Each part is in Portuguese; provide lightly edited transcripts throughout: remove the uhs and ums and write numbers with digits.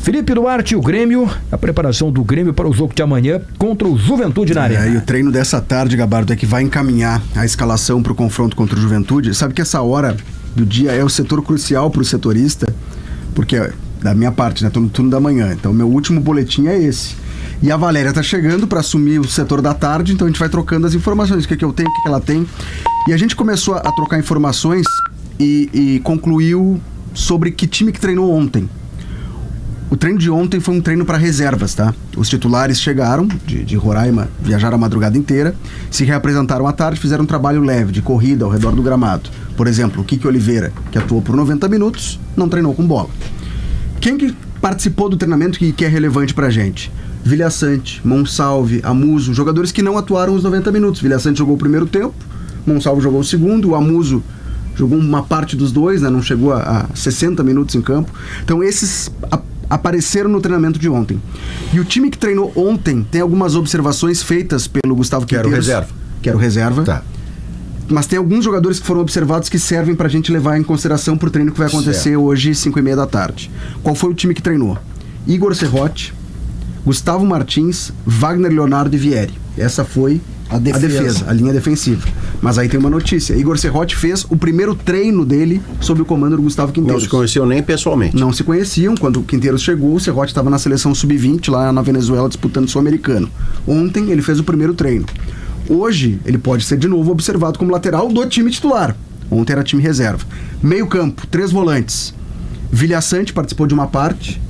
Felipe Duarte, o Grêmio, a preparação do Grêmio para o jogo de amanhã contra o Juventude na Arena. E o treino dessa tarde, Gabardo, é que vai encaminhar a escalação para o confronto contra o Juventude. Sabe que essa hora do dia é o setor crucial para o setorista, porque da minha parte, né, tô no turno da manhã, então meu último boletim é esse. E a Valéria tá chegando para assumir o setor da tarde, então a gente vai trocando as informações, o que eu tenho, o que ela tem. E a gente começou a trocar informações e concluiu sobre que time que treinou ontem. O treino de ontem foi um treino para reservas, tá? Os titulares chegaram de Roraima, viajaram a madrugada inteira, se reapresentaram à tarde, fizeram um trabalho leve de corrida ao redor do gramado. Por exemplo, o Kiki Oliveira, que atuou por 90 minutos, não treinou com bola. Quem que participou do treinamento que é relevante pra gente? Vilhaçante, Monsalve, Amuso, jogadores que não atuaram os 90 minutos. Vilhaçante jogou o primeiro tempo, Monsalve jogou o segundo, o Amuso jogou uma parte dos dois, né? Não chegou a 60 minutos em campo. Então esses apareceram no treinamento de ontem. E o time que treinou ontem tem algumas observações feitas pelo Gustavo Quinteiros. Que era o reserva. Tá. Mas tem alguns jogadores que foram observados que servem pra gente levar em consideração pro treino que vai acontecer hoje, 5h30 da tarde. Qual foi o time que treinou? Igor Serrote, Gustavo Martins, Wagner Leonardo e Vieri. Essa foi a defesa, a linha defensiva. Mas aí tem uma notícia. Igor Serrote fez o primeiro treino dele sob o comando do Gustavo Quinteiros. Não se conheciam nem pessoalmente. Não se conheciam. Quando o Quinteiros chegou, o Serrote estava na seleção sub-20 lá na Venezuela disputando o Sul-Americano. Ontem ele fez o primeiro treino. Hoje ele pode ser de novo observado como lateral do time titular. Ontem era time reserva. Meio campo, 3 volantes. Vilhaçante participou de uma parte.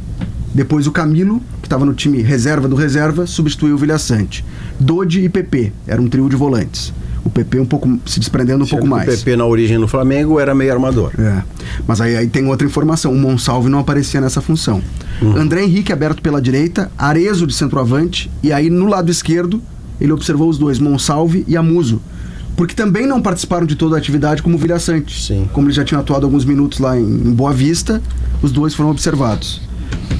Depois o Camilo, que estava no time reserva do reserva, substituiu o Vilhaçante. Dodi e PP, era um trio de volantes. O PP um pouco se desprendendo um pouco mais. O PP na origem no Flamengo era meio armador. Mas aí tem outra informação. O Monsalve não aparecia nessa função. André Henrique aberto pela direita, Arezzo de centroavante, e aí no lado esquerdo ele observou os dois, Monsalve e Amuso. Porque também não participaram de toda a atividade como o Vilhaçante. Sim. Como eles já tinham atuado alguns minutos lá em Boa Vista, os dois foram observados.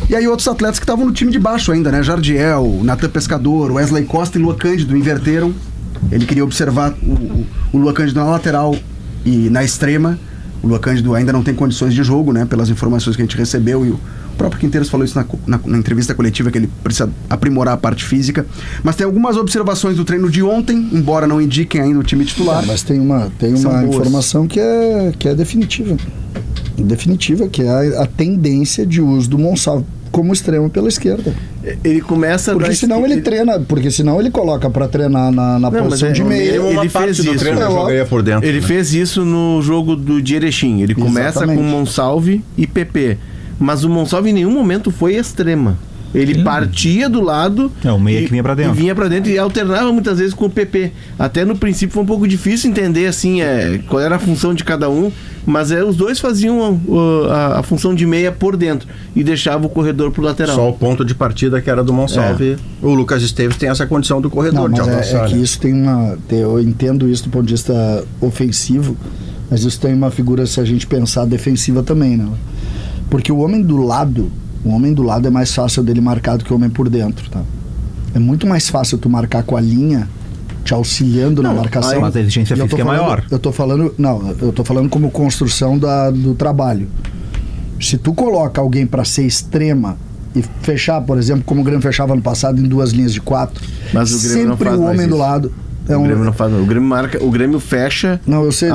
E aí outros atletas que estavam no time de baixo ainda, né? Jardiel, Natan Pescador, Wesley Costa e Lua Cândido inverteram. Ele queria observar o Lua Cândido na lateral e na extrema. O Lua Cândido ainda não tem condições de jogo, né? Pelas informações que a gente recebeu, e o próprio Quinteiros falou isso na entrevista coletiva, que ele precisa aprimorar a parte física. Mas tem algumas observações do treino de ontem, embora não indiquem ainda o time titular. Mas tem uma informação que é definitiva. Definitiva, que é a tendência de uso do Monsalve como extremo pela esquerda. Ele começa... Porque senão ele treina, porque senão ele coloca para treinar na posição de meia. Ele fez isso. Por dentro, ele fez isso no jogo de Erechim. Ele começa com Monsalve e PP. Mas o Monsalve em nenhum momento foi extrema. Ele partia do lado... o meia que vinha pra dentro. E vinha pra dentro e alternava muitas vezes com o PP. Até no princípio foi um pouco difícil entender assim, qual era a função de cada um, mas os dois faziam a função de meia por dentro e deixava o corredor pro lateral. Só o ponto de partida que era do Monsalve. O Lucas Esteves tem essa condição do corredor. Não, mas é que isso tem eu entendo isso do ponto de vista ofensivo, mas isso tem uma figura, se a gente pensar, defensiva também, né? Porque o homem do lado é mais fácil dele marcar do que o homem por dentro, tá? É muito mais fácil tu marcar com a linha te auxiliando na marcação. Mas a exigência física é maior. Eu tô falando como construção do trabalho. Se tu coloca alguém para ser extrema e fechar, por exemplo, como o Grêmio fechava no passado em 2 linhas de 4, mas o Grêmio sempre o homem do lado... O Grêmio não faz, o Grêmio fecha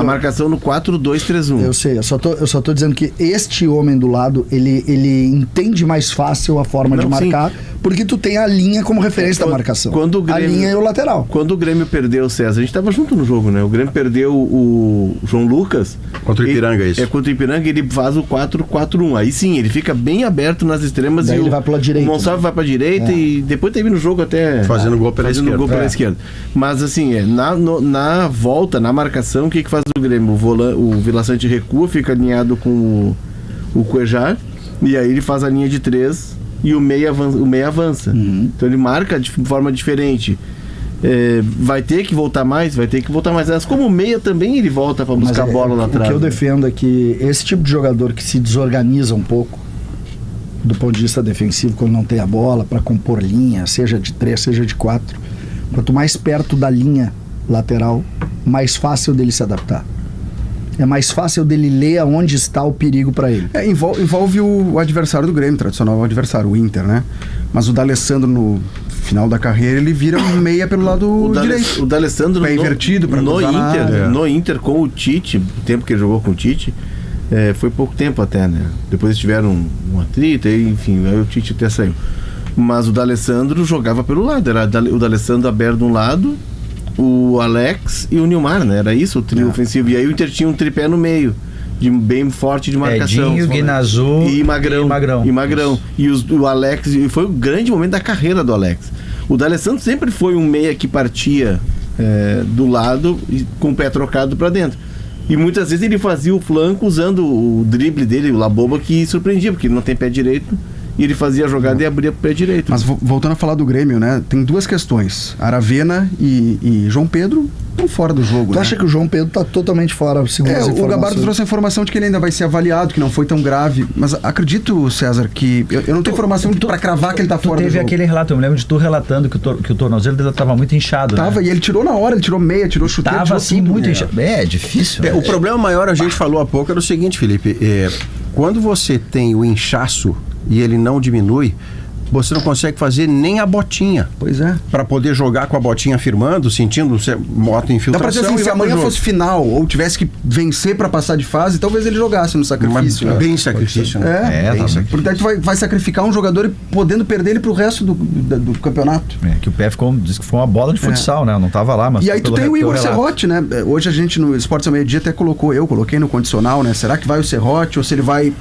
marcação no 4-2-3-1. Eu sei, eu só tô dizendo que este homem do lado, ele entende mais fácil a forma de marcar, sim, porque tu tem a linha como referência da marcação. A linha e o lateral. Quando o Grêmio perdeu o César, a gente tava junto no jogo, né? O Grêmio perdeu o João Lucas. Contra o Ipiranga, isso. Contra o Ipiranga, ele faz o 4-4-1. Aí sim, ele fica bem aberto nas extremas. Daí ele vai pela direita. O Monsalve vai pra direita e depois teve no jogo até... Fazendo gol pela esquerda. Mas assim, na volta, na marcação, o que faz o Grêmio? O Vilhaçante recua, fica alinhado com o Cuejar, e aí ele faz a linha de 3 e o meia avança. Então ele marca de forma diferente. Vai ter que voltar mais? Mas como o meia também ele volta para buscar a bola lá atrás. O que eu defendo é que esse tipo de jogador que se desorganiza um pouco do ponto de vista defensivo, quando não tem a bola para compor linha, seja de 3, seja de 4, quanto mais perto da linha lateral, mais fácil dele se adaptar. É mais fácil dele ler aonde está o perigo para ele. Envolve o adversário do Grêmio, tradicional adversário, o Inter, né? Mas o D'Alessandro, no final da carreira, ele vira um meia pelo lado direito. O D'Alessandro Pé invertido para no cruzar na Inter, área. no Inter com o Tite, o tempo que ele jogou com o Tite, foi pouco tempo até, né? Depois eles tiveram um atrito, enfim, aí o Tite até saiu. Mas o D'Alessandro jogava pelo lado, era o D'Alessandro aberto de um lado, o Alex e o Nilmar, né? Era isso, o trio ofensivo. E aí o Inter tinha um tripé no meio, bem forte de marcação. Edinho, Guinazu e Magrão. E o Alex, e foi o grande momento da carreira do Alex. O D'Alessandro sempre foi um meia que partia do lado e com o pé trocado para dentro. E muitas vezes ele fazia o flanco usando o drible dele, o Laboba, que surpreendia, porque ele não tem pé direito. E ele fazia a jogada e abria pro pé direito. Mas voltando a falar do Grêmio, né? Tem duas questões. Aravena e João Pedro estão fora do jogo. Tu acha que o João Pedro tá totalmente fora, segundo as O informações? Gabardo trouxe a informação de que ele ainda vai ser avaliado, que não foi tão grave. Mas acredito, César, que eu não tenho informação para cravar que ele tá fora do jogo. Teve aquele relato, eu me lembro de tu relatando que o tornozelo dele tava muito inchado. Tava, né? E ele tirou na hora, ele tirou meia, tirou chuteiro. Tava tirou assim, tudo. muito inchado. É difícil. O problema maior, a gente falou há pouco, era o seguinte, Felipe. Quando você tem o inchaço e ele não diminui, você não consegue fazer nem a botinha. Pois é. Para poder jogar com a botinha firmando, sentindo moto infiltração. Dá pra dizer assim, se amanhã fosse final ou tivesse que vencer para passar de fase, talvez ele jogasse no sacrifício. Mas bem sacrifício, né? Bem sacrifício. Porque daí tu vai sacrificar um jogador e podendo perder ele pro resto do campeonato. Que o pé diz que foi uma bola de futsal, né? Eu não tava lá, mas... E aí tu tem o Igor Serrote, né? Hoje a gente no Esportes ao Meio-Dia até coloquei no condicional, né? Será que vai o Serrote ou se ele vai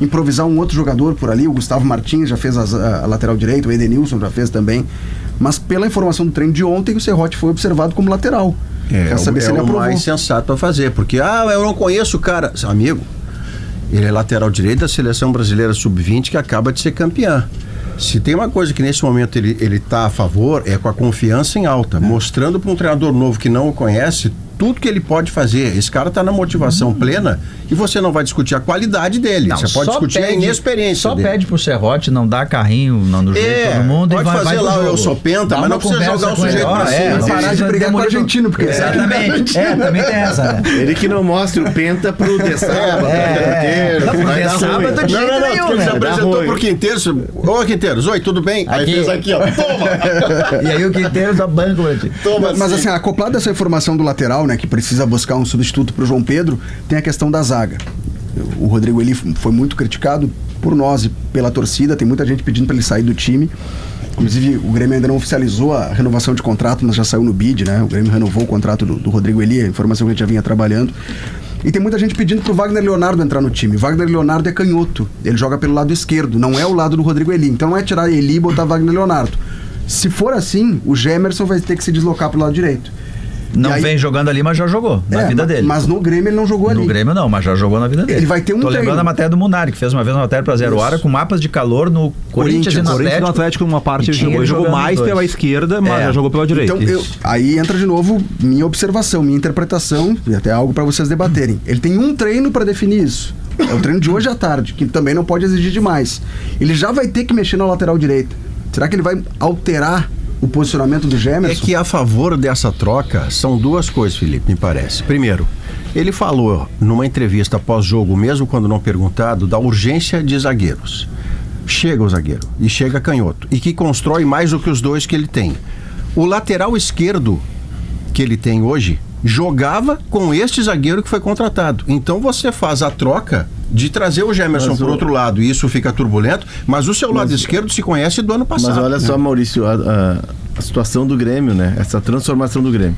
improvisar um outro jogador por ali? O Gustavo Martins já fez a lateral direita, o Edenilson já fez também. Mas pela informação do treino de ontem, o Serrote foi observado como lateral. Quer saber se ele aprovou. Mais sensato a fazer, porque eu não conheço o cara. Amigo, ele é lateral direito da Seleção Brasileira Sub-20 que acaba de ser campeã. Se tem uma coisa que nesse momento ele tá a favor, é com a confiança em alta, mostrando para um treinador novo que não o conhece tudo que ele pode fazer. Esse cara tá na motivação plena e você não vai discutir a qualidade dele. Não, você pode discutir a inexperiência dele. Só pede pro Serrote não dar carrinho no jeito de todo mundo pode e vai fazer lá o eu sou penta, mas não precisa jogar o sujeito pra cima. Parar de brigar com o argentino, porque exatamente. Também tem essa, né? Ele que não mostra o penta pro De Sábado, De Sábado de jeito nenhum, ele se né? apresentou pro Quinteiros. Ô Quinteiros, oi, tudo bem? Aí fez aqui, ó, toma! E aí o Quinteiros dá banco pra ti. Mas assim, acoplado essa informação do lateral, né, que precisa buscar um substituto pro João Pedro, tem a questão da zaga. O Rodrigo Eli foi muito criticado por nós e pela torcida, tem muita gente pedindo para ele sair do time. Inclusive, o Grêmio ainda não oficializou a renovação de contrato, mas já saiu no bid, né? O Grêmio renovou o contrato do Rodrigo Eli, a informação que a gente já vinha trabalhando. E tem muita gente pedindo pro Wagner Leonardo entrar no time. Wagner Leonardo é canhoto, ele joga pelo lado esquerdo, não é o lado do Rodrigo Eli. Então não é tirar Eli e botar Wagner Leonardo. Se for assim, o Gemerson vai ter que se deslocar pro lado direito. Não vem jogando ali, mas já jogou na vida dele. Mas no Grêmio ele não jogou ali. No Grêmio não, mas já jogou na vida dele. Ele vai ter um Tô treino. lembrando a matéria do Munari, que fez uma vez uma matéria pra Zero Hora com mapas de calor no Corinthians e no Atlético. No Atlético, numa parte ele jogou mais pela esquerda, mas já jogou pela direita. Então, aí entra de novo minha observação, minha interpretação, e até algo pra vocês debaterem. Ele tem um treino pra definir isso. É o treino de hoje à tarde, que também não pode exigir demais. Ele já vai ter que mexer na lateral direita. Será que ele vai alterar o posicionamento do Gemerson? É que a favor dessa troca são duas coisas, Felipe, me parece. Primeiro, ele falou numa entrevista pós-jogo, mesmo quando não perguntado, da urgência de zagueiros. Chega o zagueiro e chega canhoto e que constrói mais do que os dois que ele tem. O lateral esquerdo que ele tem hoje jogava com este zagueiro que foi contratado. Então você faz a troca de trazer o Gemerson por outro lado e isso fica turbulento, mas o seu lado esquerdo se conhece do ano passado. Mas olha só, Maurício, a situação do Grêmio, né? Essa transformação do Grêmio.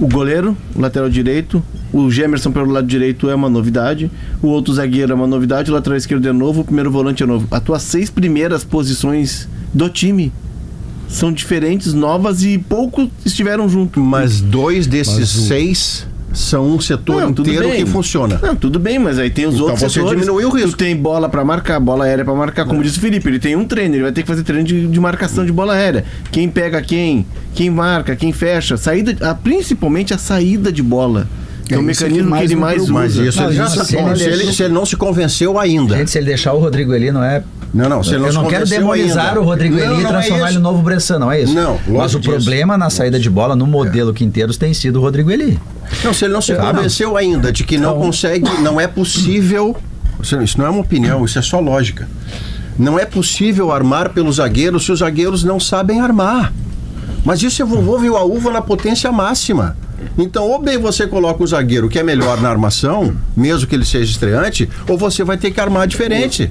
O goleiro, o lateral direito, o Gemerson pelo lado direito é uma novidade, o outro zagueiro é uma novidade, o lateral esquerdo é novo, o primeiro volante é novo. As tuas 6 primeiras posições do time são diferentes, novas e pouco estiveram juntos. Mas 2 desses 6 são um setor inteiro que funciona. Não, tudo bem, mas aí tem os outros você setores. Diminui o risco. Tu tem bola pra marcar, bola aérea pra marcar. Como disse o Felipe, ele tem um treino, ele vai ter que fazer treino de marcação de bola aérea. Quem pega quem marca, quem fecha. Principalmente a saída de bola. Que é o mecanismo que ele mais usa. Mas isso se ele não se convenceu ainda. Gente, se ele deixar o Rodrigo Eli, não é Não, se ele não Eu se não quero convenceu demonizar ainda. o Rodrigo Eli e Não é transformar isso. ele no novo Bressan, não é isso? Não, Mas longe o disso. problema na saída de bola, no modelo Quinteiros, tem sido o Rodrigo Eli. Não, se ele não se convenceu ainda de que não consegue, não é possível, isso não é uma opinião, isso é só lógica. Não é possível armar pelos zagueiros se os zagueiros não sabem armar. Mas isso envolve a uva na potência máxima. Então, ou bem você coloca um zagueiro que é melhor na armação, mesmo que ele seja estreante, ou você vai ter que armar diferente.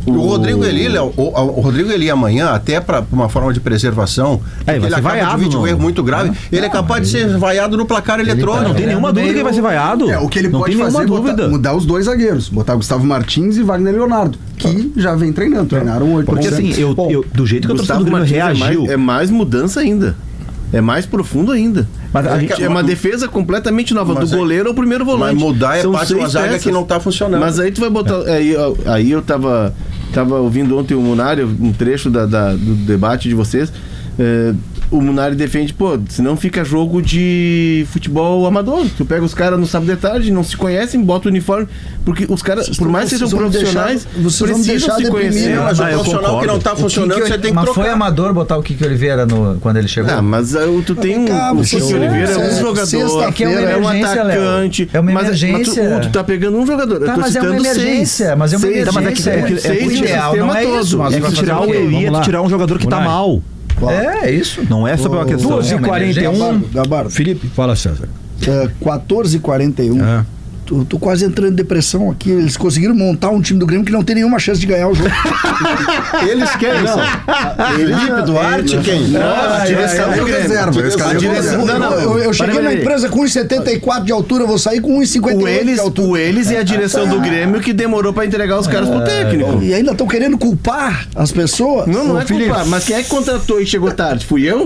O Rodrigo Eli, Léo, o Rodrigo Eli amanhã, até para uma forma de preservação, vai ele ser acaba vaiado, de dividir um não. erro muito grave, ele é capaz de ser vaiado no placar eletrônico. Não tem nenhuma dúvida que ele vai ser vaiado. O que ele não pode tem fazer nenhuma é dúvida. mudar os dois zagueiros. Botar Gustavo Martins e Wagner Leonardo, que já vem treinando. Treinaram 8%. Porque assim, do jeito que a torcida do Grêmio reagiu... É mais mudança ainda. É mais profundo ainda. Mas a gente, É uma defesa completamente nova, Mas do goleiro ao primeiro volante. Mas mudar é São parte de uma 6 zaga peças. que não está funcionando. Mas aí tu vai botar. Aí eu tava ouvindo ontem o Munari, um trecho do debate de vocês. O Munari defende, senão fica jogo de futebol amador. Tu pega os caras no sábado de tarde, não se conhecem, bota o uniforme. Porque os caras, por mais que sejam profissionais, precisam se conhecer. Mas o eu profissional que concordo. não está funcionando, você tem que Mas trocar. foi amador botar o Kiki Oliveira quando ele chegou? Ah, mas tu tem o Kiki Oliveira, é um jogador, que é uma é um emergência, atacante. Léo. É uma mas emergência. tu tá pegando um jogador. Tá, Eu tô mas é uma citando emergência. 6. Mas é uma 6, emergência. o ideal não é isso. Mas é vai que fazer tirar o o quê? Eli Vamos é lá. tirar um jogador que tá Munari. mal. É isso. Não é só pela questão. 12h41. Gabardo. Felipe, fala, César. 14h41. É. Tô quase entrando em depressão aqui. Eles conseguiram montar um time do Grêmio que não tem nenhuma chance de ganhar o jogo. Eles quem? Felipe Duarte, quem? Não, direção do Grêmio. reserva. Os caras direção- reserva. não. Eu cheguei na Peraí. empresa com 1,74 de altura, vou sair com 1,58 de altura. O eles e a direção do Grêmio que demorou pra entregar os caras pro técnico. E ainda estão querendo culpar as pessoas. Não é Felipe. culpa. Mas quem é que contratou e chegou tarde? Fui eu?